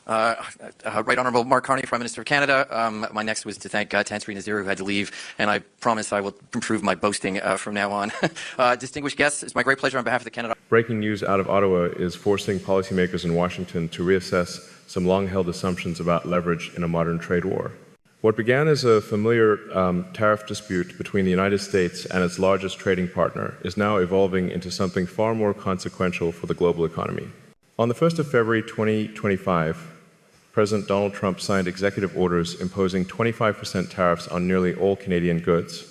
Right Honourable MarkCarney, Prime Minister of Canada. My next was to thank Tansri Nazir, who had to leave, and I promise I will improve my boasting from now on. Distinguished guests, it's my great pleasure on behalf of the Canada. Breaking news out of Ottawa is forcing policymakers in Washington to reassess some long-held assumptions about leverage in a modern trade war. What began as a familiar tariff dispute between the United States and its largest trading partner is now evolving into something far more consequential for the global economy. On the 1st of February 2025, President Donald Trump signed executive orders imposing 25% tariffs on nearly all Canadian goods,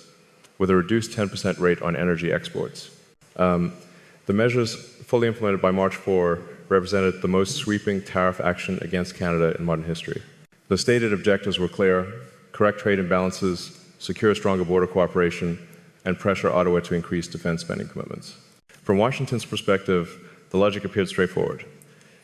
with a reduced 10% rate on energy exports. The measures fully implemented by March 4 represented the most sweeping tariff action against Canada in modern history. The stated objectives were clear: correct trade imbalances, secure stronger border cooperation, and pressure Ottawa to increase defense spending commitments. From Washington's perspective, the logic appeared straightforward.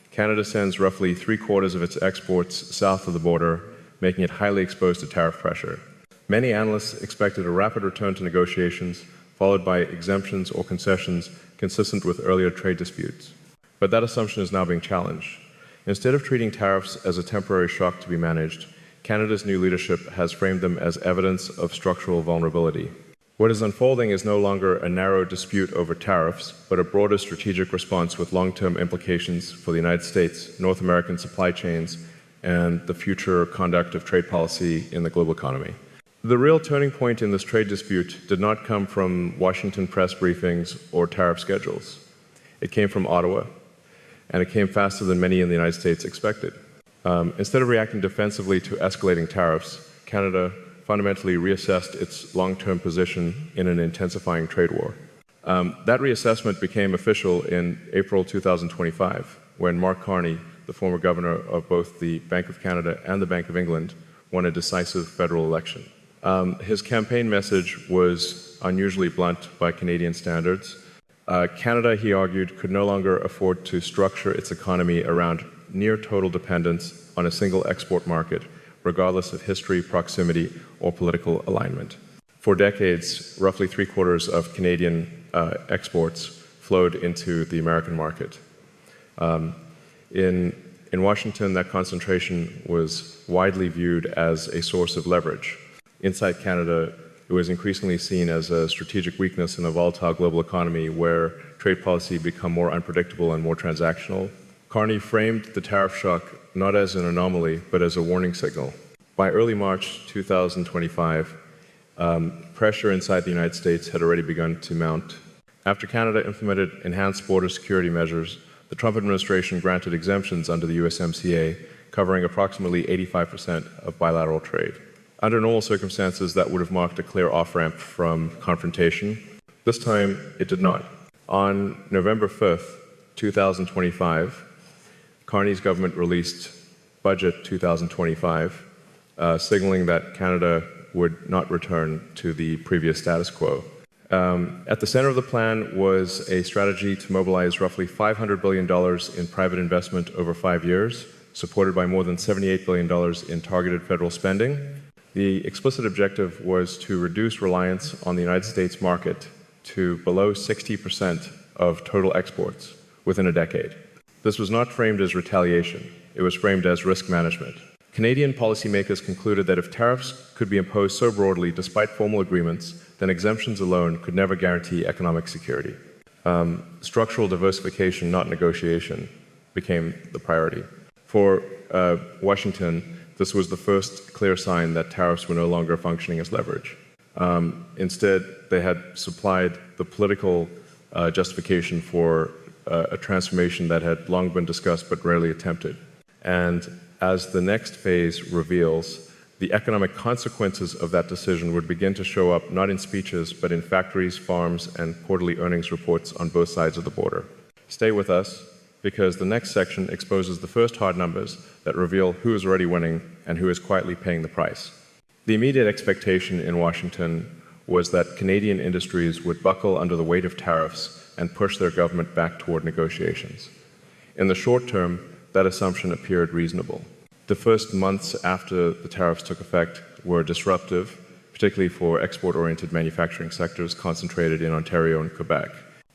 Canada sends roughly 3/4 of its exports south of the border, making it highly exposed to tariff pressure. Many analysts expected a rapid return to negotiations, followed by exemptions or concessions consistent with earlier trade disputes. But that assumption is now being challenged. Instead of treating tariffs as a temporary shock to be managed, Canada's new leadership has framed them as evidence of structural vulnerability. What is unfolding is no longer a narrow dispute over tariffs, but a broader strategic response with long-term implications for the United States, North American supply chains, and the future conduct of trade policy in the global economy. The real turning point in this trade dispute did not come from Washington press briefings or tariff schedules. It came from Ottawa, and it came faster than many in the United States expected. Instead of reacting defensively to escalating tariffs, Canada fundamentally reassessed its long-term position in an intensifying trade war. That reassessment became official in April 2025, when MarkCarney, the former governor of both the Bank of Canada and the Bank of England, won a decisive federal election. His campaign message was unusually blunt by Canadian standards. Canada, he argued, could no longer afford to structure its economy around near total dependence on a single export market, regardless of history, proximity, or political alignment. For decades, roughly 3/4 of Canadian exports flowed into the American market. In Washington, that concentration was widely viewed as a source of leverage. Inside Canada, it was increasingly seen as a strategic weakness in a volatile global economy where trade policy became more unpredictable and more transactional. Carney framed the tariff shock not as an anomaly, but as a warning signal. By early March 2025, pressure inside the United States had already begun to mount. After Canada implemented enhanced border security measures, the Trump administration granted exemptions under the USMCA, covering approximately 85% of bilateral trade. Under normal circumstances, that would have marked a clear off-ramp from confrontation. This time, it did not. On November 5th, 2025, Carney's government released Budget 2025, signaling that Canada would not return to the previous status quo. At the center of the plan was a strategy to mobilize roughly $500 billion in private investment over 5 years, supported by more than $78 billion in targeted federal spending. The explicit objective was to reduce reliance on the United States market to below 60% of total exports within a decade. This was not framed as retaliation. It was framed as risk management. Canadian policymakers concluded that if tariffs could be imposed so broadly despite formal agreements, then exemptions alone could never guarantee economic security. Structural diversification, not negotiation, became the priority. For Washington, this was the first clear sign that tariffs were no longer functioning as leverage. Instead, they had supplied the political justification for a transformation that had long been discussed but rarely attempted. And as the next phase reveals, the economic consequences of that decision would begin to show up not in speeches, but in factories, farms, and quarterly earnings reports on both sides of the border. Stay with us, because the next section exposes the first hard numbers that reveal who is already winning and who is quietly paying the price. The immediate expectation in Washington was that Canadian industries would buckle under the weight of tariffs and push their government back toward negotiations. In the short term, that assumption appeared reasonable. The first months after the tariffs took effect were disruptive, particularly for export-oriented manufacturing sectors concentrated in Ontario and Quebec.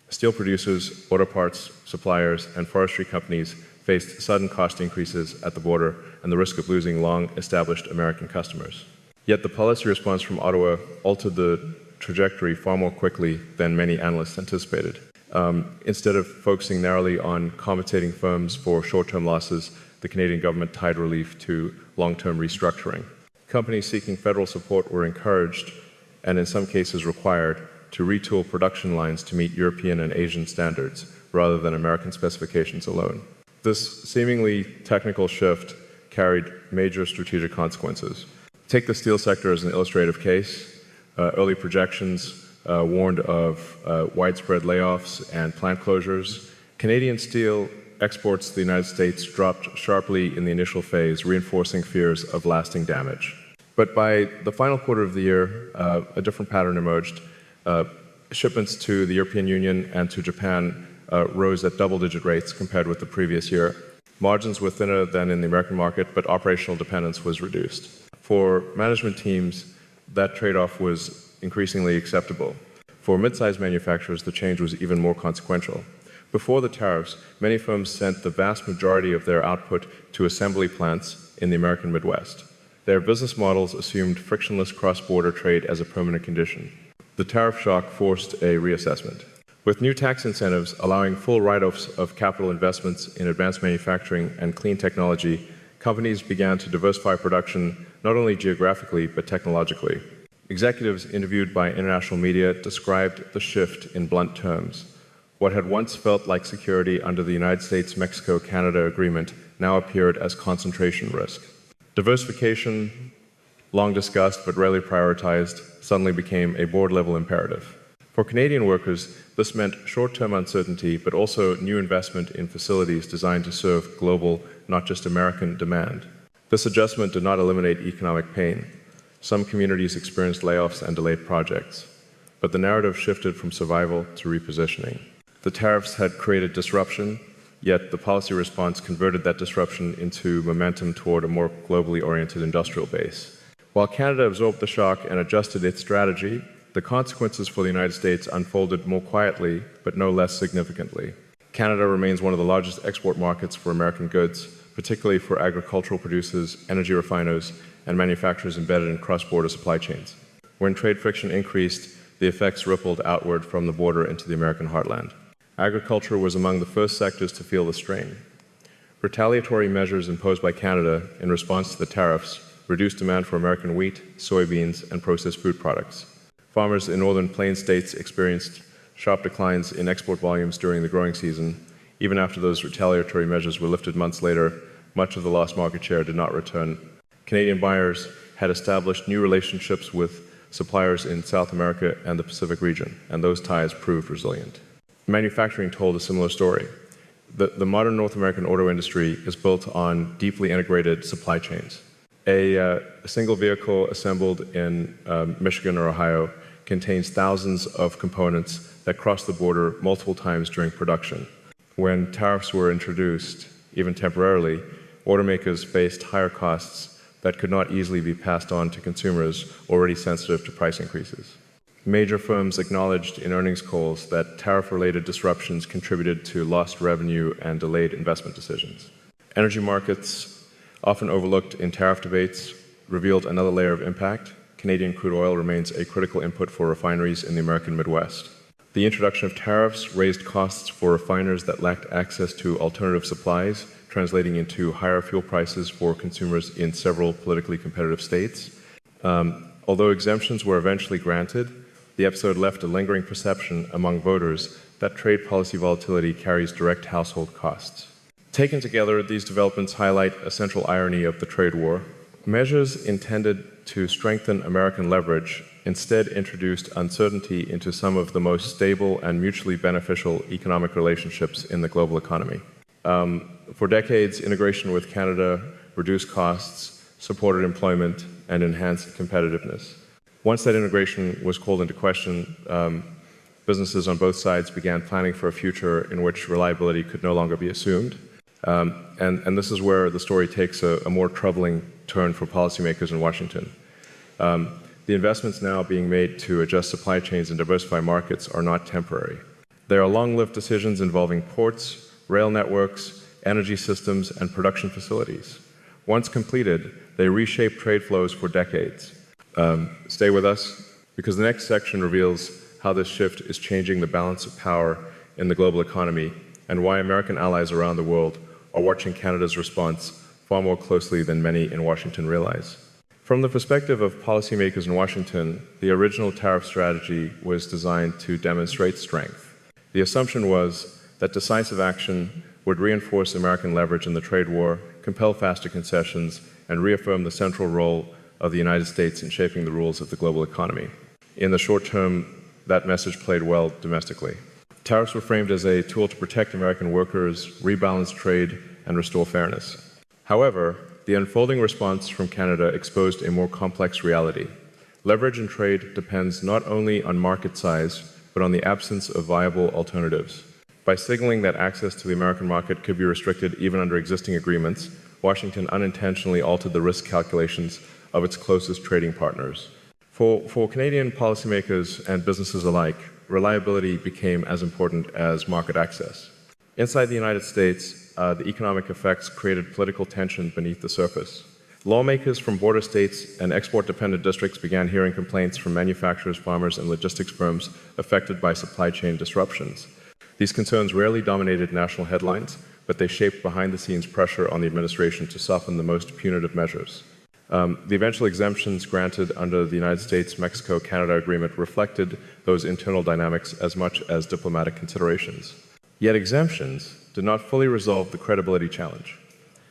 Steel producers, auto parts suppliers, and forestry companies faced sudden cost increases at the border and the risk of losing long-established American customers. Yet the policy response from Ottawa altered the trajectory far more quickly than many analysts anticipated. Instead of focusing narrowly on compensating firms for short-term losses, the Canadian government tied relief to long-term restructuring. Companies seeking federal support were encouraged, and in some cases required, to retool production lines to meet European and Asian standards, rather than American specifications alone. This seemingly technical shift carried major strategic consequences. Take the steel sector as an illustrative case. Early projections warned of widespread layoffs and plant closures. Canadian steel exports to the United States dropped sharply in the initial phase, reinforcing fears of lasting damage. But by the final quarter of the year, a different pattern emerged. Shipments to the European Union and to Japan rose at double-digit rates compared with the previous year. Margins were thinner than in the American market, but operational dependence was reduced. For management teams, that trade-off was increasingly acceptable. For mid-sized manufacturers, the change was even more consequential. Before the tariffs, many firms sent the vast majority of their output to assembly plants in the American Midwest. Their business models assumed frictionless cross-border trade as a permanent condition. The tariff shock forced a reassessment. With new tax incentives allowing full write-offs of capital investments in advanced manufacturing and clean technology, companies began to diversify production not only geographically but technologically. Executives interviewed by international media described the shift in blunt terms. What had once felt like security under the United States-Mexico-Canada agreement now appeared as concentration risk. Diversification, long discussed but rarely prioritized, suddenly became a board-level imperative. For Canadian workers, this meant short-term uncertainty, but also new investment in facilities designed to serve global, not just American, demand. This adjustment did not eliminate economic pain. Some communities experienced layoffs and delayed projects, but the narrative shifted from survival to repositioning. The tariffs had created disruption, yet the policy response converted that disruption into momentum toward a more globally oriented industrial base. While Canada absorbed the shock and adjusted its strategy, the consequences for the United States unfolded more quietly, but no less significantly. Canada remains one of the largest export markets for American goods, particularly for agricultural producers, energy refiners, and manufacturers embedded in cross-border supply chains. When trade friction increased, the effects rippled outward from the border into the American heartland. Agriculture was among the first sectors to feel the strain. Retaliatory measures imposed by Canada in response to the tariffs reduced demand for American wheat, soybeans, and processed food products. Farmers in northern plains states experienced sharp declines in export volumes during the growing season. Even after those retaliatory measures were lifted months later, much of the lost market share did not return. Canadian buyers had established new relationships with suppliers in South America and the Pacific region, and those ties proved resilient. Manufacturing told a similar story. The modern North American auto industry is built on deeply integrated supply chains. A single vehicle assembled in Michigan or Ohio contains thousands of components that cross the border multiple times during production. When tariffs were introduced, even temporarily, automakers faced higher costs that could not easily be passed on to consumers already sensitive to price increases. Major firms acknowledged in earnings calls that tariff-related disruptions contributed to lost revenue and delayed investment decisions. Energy markets, often overlooked in tariff debates, revealed another layer of impact. Canadian crude oil remains a critical input for refineries in the American Midwest. The introduction of tariffs raised costs for refiners that lacked access to alternative supplies, translating into higher fuel prices for consumers in several politically competitive states. Although exemptions were eventually granted, the episode left a lingering perception among voters that trade policy volatility carries direct household costs. Taken together, these developments highlight a central irony of the trade war. Measures intended to strengthen American leverage instead introduced uncertainty into some of the most stable and mutually beneficial economic relationships in the global economy. For decades, integration with Canada reduced costs, supported employment, and enhanced competitiveness. Once that integration was called into question, businesses on both sides began planning for a future in which reliability could no longer be assumed. And this is where the story takes a more troubling turn for policymakers in Washington. The investments now being made to adjust supply chains and diversify markets are not temporary. They are long-lived decisions involving ports, rail networks, energy systems, and production facilities. Once completed, they reshape trade flows for decades. Stay with us, because the next section reveals how this shift is changing the balance of power in the global economy and why American allies around the world are watching Canada's response far more closely than many in Washington realize. From the perspective of policymakers in Washington, the original tariff strategy was designed to demonstrate strength. The assumption was that decisive action would reinforce American leverage in the trade war, compel faster concessions, and reaffirm the central role of the United States in shaping the rules of the global economy. In the short term, that message played well domestically. Tariffs were framed as a tool to protect American workers, rebalance trade, and restore fairness. However, the unfolding response from Canada exposed a more complex reality. Leverage in trade depends not only on market size, but on the absence of viable alternatives. By signaling that access to the American market could be restricted even under existing agreements, Washington unintentionally altered the risk calculations of its closest trading partners. For Canadian policymakers and businesses alike, reliability became as important as market access. Inside the United States, the economic effects created political tension beneath the surface. Lawmakers from border states and export-dependent districts began hearing complaints from manufacturers, farmers, and logistics firms affected by supply chain disruptions. These concerns rarely dominated national headlines, but they shaped behind-the-scenes pressure on the administration to soften the most punitive measures. The eventual exemptions granted under the United States-Mexico-Canada agreement reflected those internal dynamics as much as diplomatic considerations. Yet exemptions did not fully resolve the credibility challenge.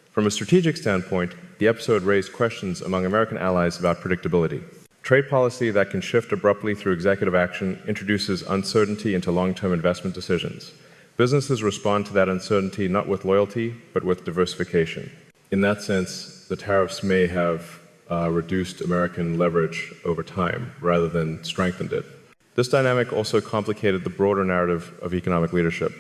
From a strategic standpoint, the episode raised questions among American allies about predictability. Trade policy that can shift abruptly through executive action introduces uncertainty into long-term investment decisions. Businesses respond to that uncertainty not with loyalty, but with diversification. In that sense, the tariffs may have reduced American leverage over time rather than strengthened it. This dynamic also complicated the broader narrative of economic leadership.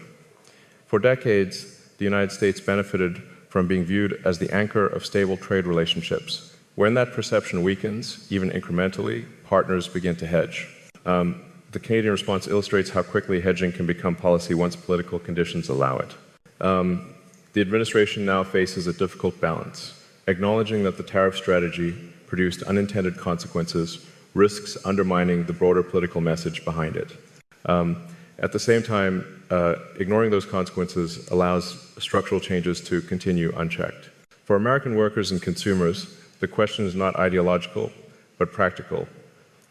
For decades, the United States benefited from being viewed as the anchor of stable trade relationships. When that perception weakens, even incrementally, partners begin to hedge. The Canadian response illustrates how quickly hedging can become policy once political conditions allow it. The administration now faces a difficult balance. Acknowledging that the tariff strategy produced unintended consequences risks undermining the broader political message behind it. At the same time, ignoring those consequences allows structural changes to continue unchecked. For American workers and consumers, the question is not ideological, but practical,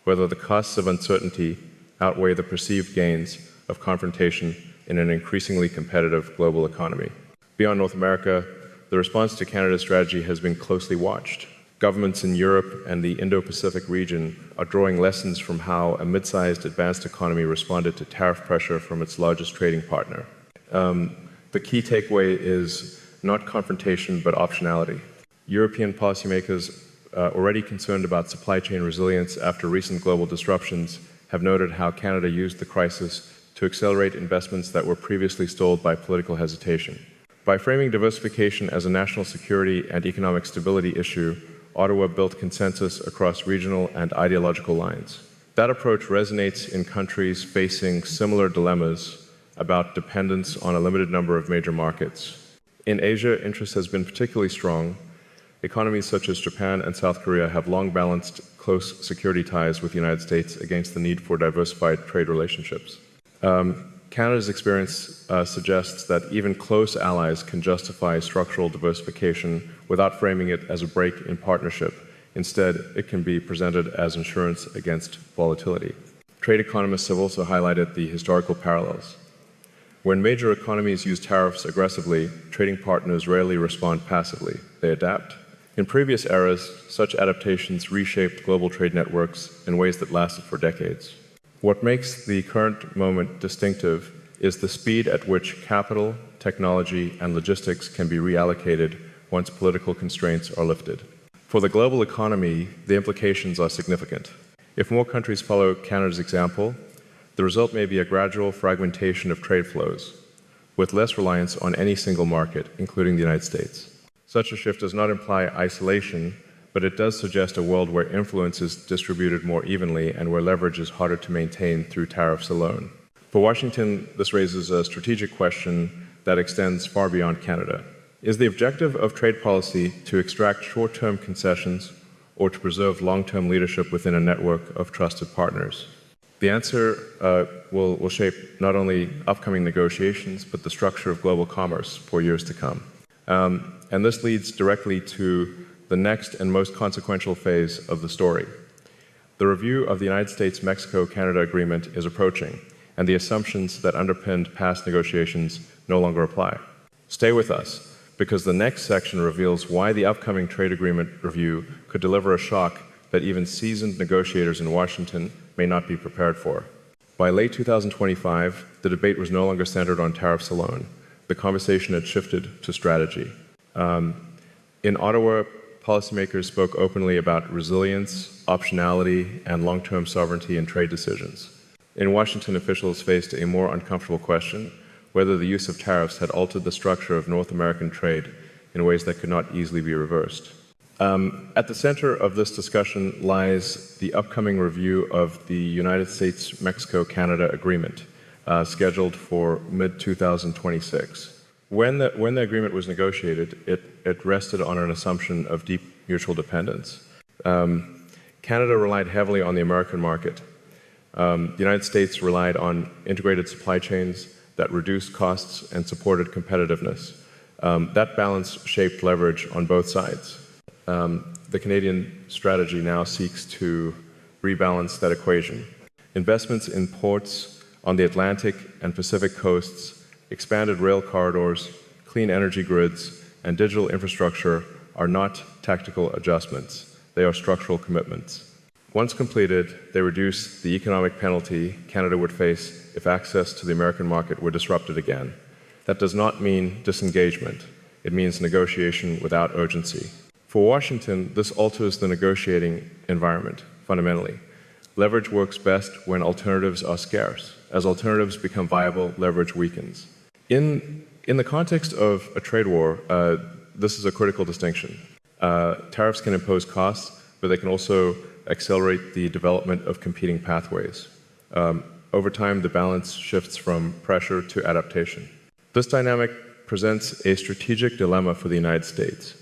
whether the costs of uncertainty outweigh the perceived gains of confrontation in an increasingly competitive global economy. Beyond North America, the response to Canada's strategy has been closely watched. Governments in Europe and the Indo-Pacific region are drawing lessons from how a mid-sized advanced economy responded to tariff pressure from its largest trading partner. The key takeaway is not confrontation, but optionality. European policymakers, already concerned about supply chain resilience after recent global disruptions, have noted how Canada used the crisis to accelerate investments that were previously stalled by political hesitation. By framing diversification as a national security and economic stability issue, Ottawa built consensus across regional and ideological lines. That approach resonates in countries facing similar dilemmas about dependence on a limited number of major markets. In Asia, interest has been particularly strong. Economies such as Japan and South Korea have long balanced close security ties with the United States against the need for diversified trade relationships. Canada's experience suggests that even close allies can justify structural diversification without framing it as a break in partnership. Instead, it can be presented as insurance against volatility. Trade economists have also highlighted the historical parallels. When major economies use tariffs aggressively, trading partners rarely respond passively. They adapt. In previous eras, such adaptations reshaped global trade networks in ways that lasted for decades. What makes the current moment distinctive is the speed at which capital, technology, and logistics can be reallocated once political constraints are lifted. For the global economy, the implications are significant. If more countries follow Canada's example, the result may be a gradual fragmentation of trade flows, with less reliance on any single market, including the United States. Such a shift does not imply isolation, but it does suggest a world where influence is distributed more evenly and where leverage is harder to maintain through tariffs alone. For Washington, this raises a strategic question that extends far beyond Canada. Is the objective of trade policy to extract short-term concessions or to preserve long-term leadership within a network of trusted partners? The answer will shape not only upcoming negotiations, but the structure of global commerce for years to come. And this leads directly to the next and most consequential phase of the story. The review of the United States-Mexico-Canada agreement is approaching, and the assumptions that underpinned past negotiations no longer apply. Stay with us, because the next section reveals why the upcoming trade agreement review could deliver a shock that even seasoned negotiators in Washington may not be prepared for. By late 2025, the debate was no longer centered on tariffs alone. The conversation had shifted to strategy. In Ottawa, policymakers spoke openly about resilience, optionality, and long-term sovereignty in trade decisions. In Washington, officials faced a more uncomfortable question: whether the use of tariffs had altered the structure of North American trade in ways that could not easily be reversed. At the center of this discussion lies the upcoming review of the United States-Mexico-Canada agreement, scheduled for mid-2026. When the agreement was negotiated, it rested on an assumption of deep mutual dependence. Canada relied heavily on the American market. The United States relied on integrated supply chains that reduced costs and supported competitiveness. That balance shaped leverage on both sides. The Canadian strategy now seeks to rebalance that equation. Investments in ports on the Atlantic and Pacific coasts, expanded rail corridors, clean energy grids, and digital infrastructure are not tactical adjustments. They are structural commitments. Once completed, they reduce the economic penalty Canada would face if access to the American market were disrupted again. That does not mean disengagement. It means negotiation without urgency. For Washington, this alters the negotiating environment, fundamentally. Leverage works best when alternatives are scarce. As alternatives become viable, leverage weakens. In the context of a trade war, this is a critical distinction. Tariffs can impose costs, but they can also accelerate the development of competing pathways. Over time, the balance shifts from pressure to adaptation. This dynamic presents a strategic dilemma for the United States.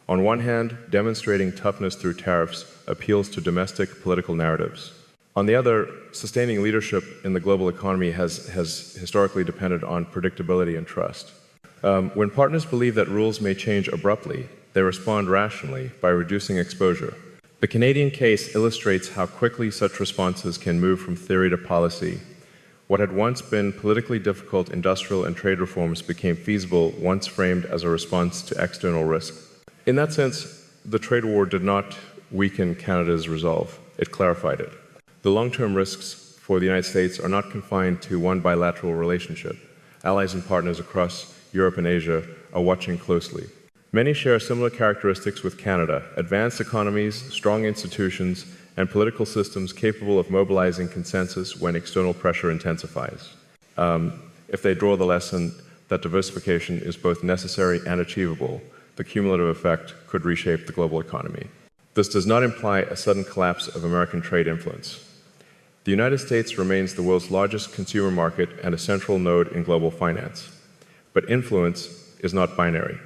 On one hand, demonstrating toughness through tariffs appeals to domestic political narratives. On the other, sustaining leadership in the global economy has historically depended on predictability and trust. When partners believe that rules may change abruptly, they respond rationally by reducing exposure. The Canadian case illustrates how quickly such responses can move from theory to policy. What had once been politically difficult industrial and trade reforms became feasible once framed as a response to external risk. In that sense, the trade war did not weaken Canada's resolve. It clarified it. The long-term risks for the United States are not confined to one bilateral relationship. Allies and partners across Europe and Asia are watching closely. Many share similar characteristics with Canada: advanced economies, strong institutions, and political systems capable of mobilizing consensus when external pressure intensifies. If they draw the lesson that diversification is both necessary and achievable, the cumulative effect could reshape the global economy. This does not imply a sudden collapse of American trade influence. The United States remains the world's largest consumer market and a central node in global finance. But influence is not binary.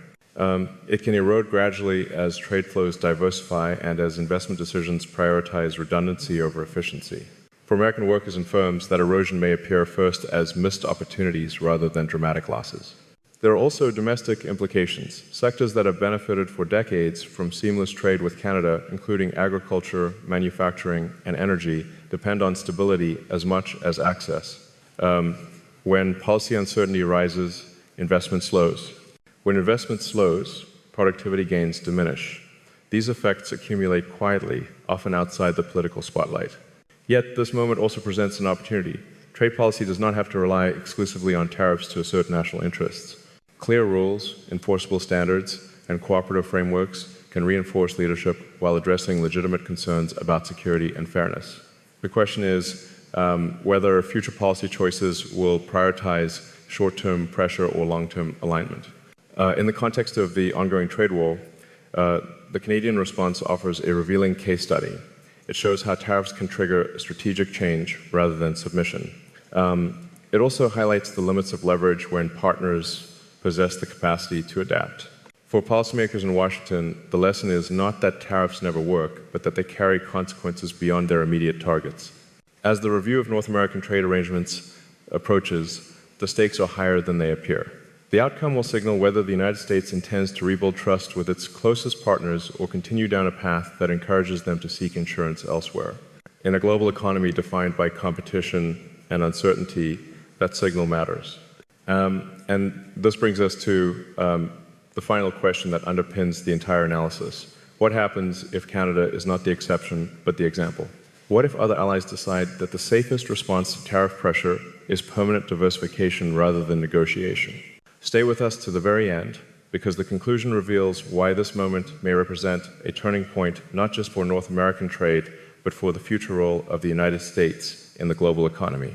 It can erode gradually as trade flows diversify and as investment decisions prioritize redundancy over efficiency. For American workers and firms, that erosion may appear first as missed opportunities rather than dramatic losses. There are also domestic implications. Sectors that have benefited for decades from seamless trade with Canada, including agriculture, manufacturing, and energy, depend on stability as much as access. When policy uncertainty rises, investment slows. When investment slows, productivity gains diminish. These effects accumulate quietly, often outside the political spotlight. Yet, this moment also presents an opportunity. Trade policy does not have to rely exclusively on tariffs to assert national interests. Clear rules, enforceable standards, and cooperative frameworks can reinforce leadership while addressing legitimate concerns about security and fairness. The question is whether future policy choices will prioritize short-term pressure or long-term alignment. In the context of the ongoing trade war, the Canadian response offers a revealing case study. It shows how tariffs can trigger strategic change rather than submission. It also highlights the limits of leverage when partners possess the capacity to adapt. For policymakers in Washington, the lesson is not that tariffs never work, but that they carry consequences beyond their immediate targets. As the review of North American trade arrangements approaches, the stakes are higher than they appear. The outcome will signal whether the United States intends to rebuild trust with its closest partners or continue down a path that encourages them to seek insurance elsewhere. In a global economy defined by competition and uncertainty, that signal matters. And this brings us to the final question that underpins the entire analysis. What happens if Canada is not the exception, but the example? What if other allies decide that the safest response to tariff pressure is permanent diversification rather than negotiation? Stay with us to the very end, because the conclusion reveals why this moment may represent a turning point not just for North American trade, but for the future role of the United States in the global economy.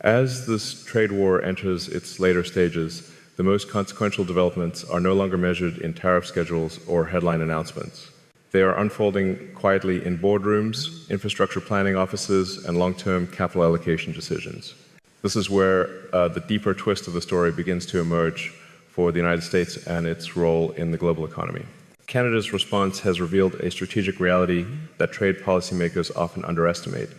As this trade war enters its later stages, the most consequential developments are no longer measured in tariff schedules or headline announcements. They are unfolding quietly in boardrooms, infrastructure planning offices, and long-term capital allocation decisions. This is where the deeper twist of the story begins to emerge for the United States and its role in the global economy. Canada's response has revealed a strategic reality that trade policymakers often underestimate.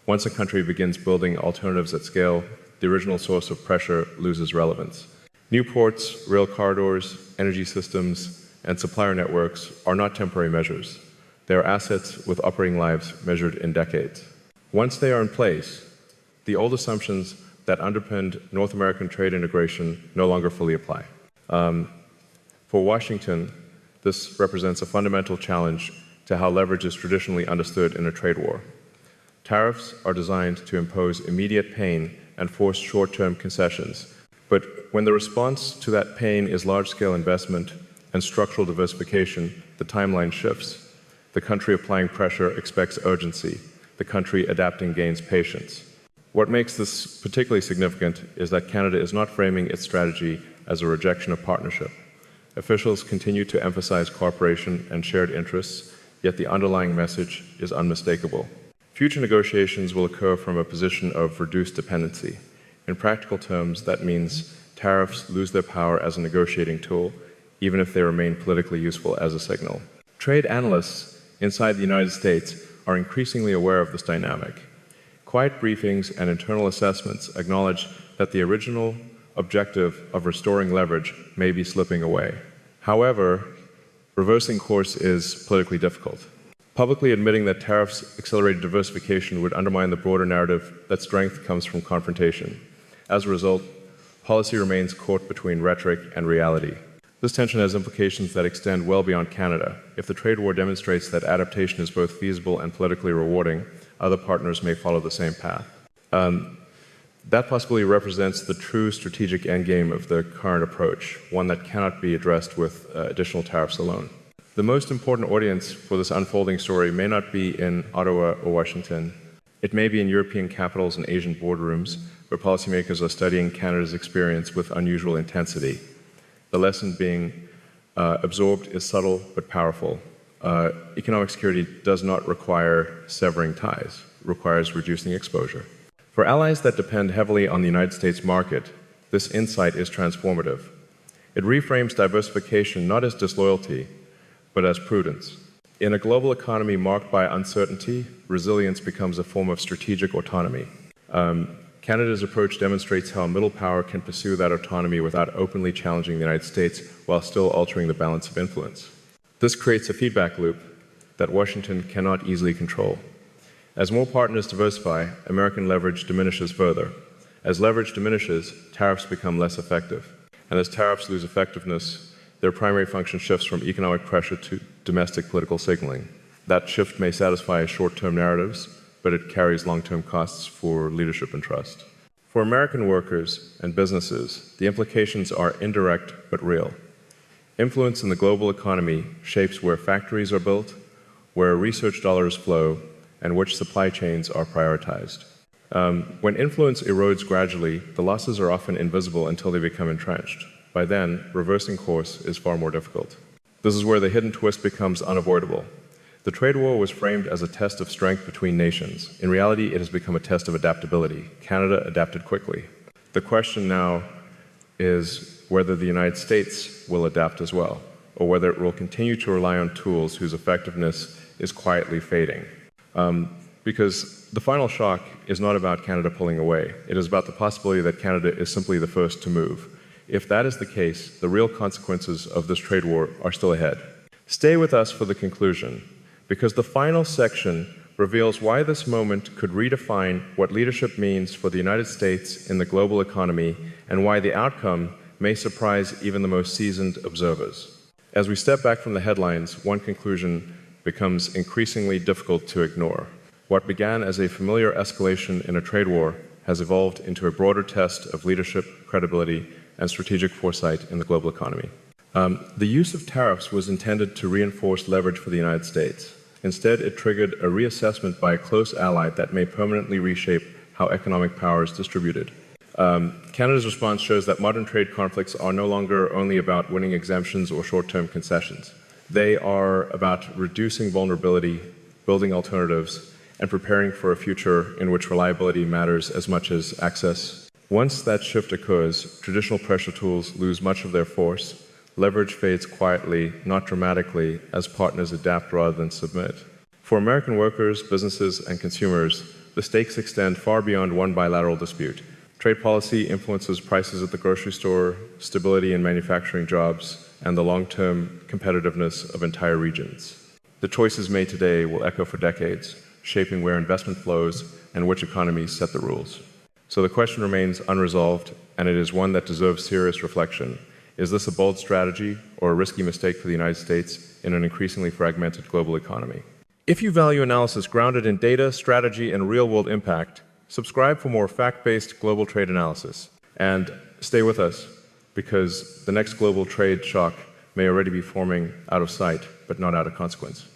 Once a country begins building alternatives at scale, the original source of pressure loses relevance. New ports, rail corridors, energy systems, and supplier networks are not temporary measures. They are assets with operating lives measured in decades. Once they are in place, the old assumptions that underpinned North American trade integration no longer fully apply. For Washington, this represents a fundamental challenge to how leverage is traditionally understood in a trade war. Tariffs are designed to impose immediate pain and force short-term concessions. But when the response to that pain is large-scale investment and structural diversification, the timeline shifts. The country applying pressure expects urgency. The country adapting gains patience. What makes this particularly significant is that Canada is not framing its strategy as a rejection of partnership. Officials continue to emphasize cooperation and shared interests, yet the underlying message is unmistakable. Future negotiations will occur from a position of reduced dependency. In practical terms, that means tariffs lose their power as a negotiating tool, even if they remain politically useful as a signal. Trade analysts inside the United States are increasingly aware of this dynamic. Quiet briefings and internal assessments acknowledge that the original objective of restoring leverage may be slipping away. However, reversing course is politically difficult. Publicly admitting that tariffs accelerated diversification would undermine the broader narrative that strength comes from confrontation. As a result, policy remains caught between rhetoric and reality. This tension has implications that extend well beyond Canada. If the trade war demonstrates that adaptation is both feasible and politically rewarding, other partners may follow the same path. That possibility represents the true strategic endgame of the current approach, one that cannot be addressed with additional tariffs alone. The most important audience for this unfolding story may not be in Ottawa or Washington. It may be in European capitals and Asian boardrooms, where policymakers are studying Canada's experience with unusual intensity. The lesson being absorbed is subtle but powerful. Economic security does not require severing ties, it requires reducing exposure. For allies that depend heavily on the United States market, this insight is transformative. It reframes diversification not as disloyalty, but as prudence. In a global economy marked by uncertainty, resilience becomes a form of strategic autonomy. Canada's approach demonstrates how a middle power can pursue that autonomy without openly challenging the United States while still altering the balance of influence. This creates a feedback loop that Washington cannot easily control. As more partners diversify, American leverage diminishes further. As leverage diminishes, tariffs become less effective. And as tariffs lose effectiveness, their primary function shifts from economic pressure to domestic political signaling. That shift may satisfy short-term narratives, but it carries long-term costs for leadership and trust. For American workers and businesses, the implications are indirect but real. Influence in the global economy shapes where factories are built, where research dollars flow, and which supply chains are prioritized. When influence erodes gradually, the losses are often invisible until they become entrenched. By then, reversing course is far more difficult. This is where the hidden twist becomes unavoidable. The trade war was framed as a test of strength between nations. In reality, it has become a test of adaptability. Canada adapted quickly. The question now is whether the United States will adapt as well. or whether it will continue to rely on tools whose effectiveness is quietly fading. Because the final shock is not about Canada pulling away. It is about the possibility that Canada is simply the first to move. If that is the case, the real consequences of this trade war are still ahead. Stay with us for the conclusion, because the final section reveals why this moment could redefine what leadership means for the United States in the global economy and why the outcome may surprise even the most seasoned observers. As we step back from the headlines, one conclusion becomes increasingly difficult to ignore. What began as a familiar escalation in a trade war has evolved into a broader test of leadership, credibility, and strategic foresight in the global economy. The use of tariffs was intended to reinforce leverage for the United States. Instead, it triggered a reassessment by a close ally that may permanently reshape how economic power is distributed. Canada's response shows that modern trade conflicts are no longer only about winning exemptions or short-term concessions. They are about reducing vulnerability, building alternatives, and preparing for a future in which reliability matters as much as access. Once that shift occurs, traditional pressure tools lose much of their force. Leverage fades quietly, not dramatically, as partners adapt rather than submit. For American workers, businesses, and consumers, the stakes extend far beyond one bilateral dispute. Trade policy influences prices at the grocery store, stability in manufacturing jobs, and the long-term competitiveness of entire regions. The choices made today will echo for decades, shaping where investment flows and which economies set the rules. So the question remains unresolved, and it is one that deserves serious reflection. Is this a bold strategy or a risky mistake for the United States in an increasingly fragmented global economy? If you value analysis grounded in data, strategy, and real-world impact, subscribe for more fact-based global trade analysis. And stay with us, because the next global trade shock may already be forming out of sight, but not out of consequence.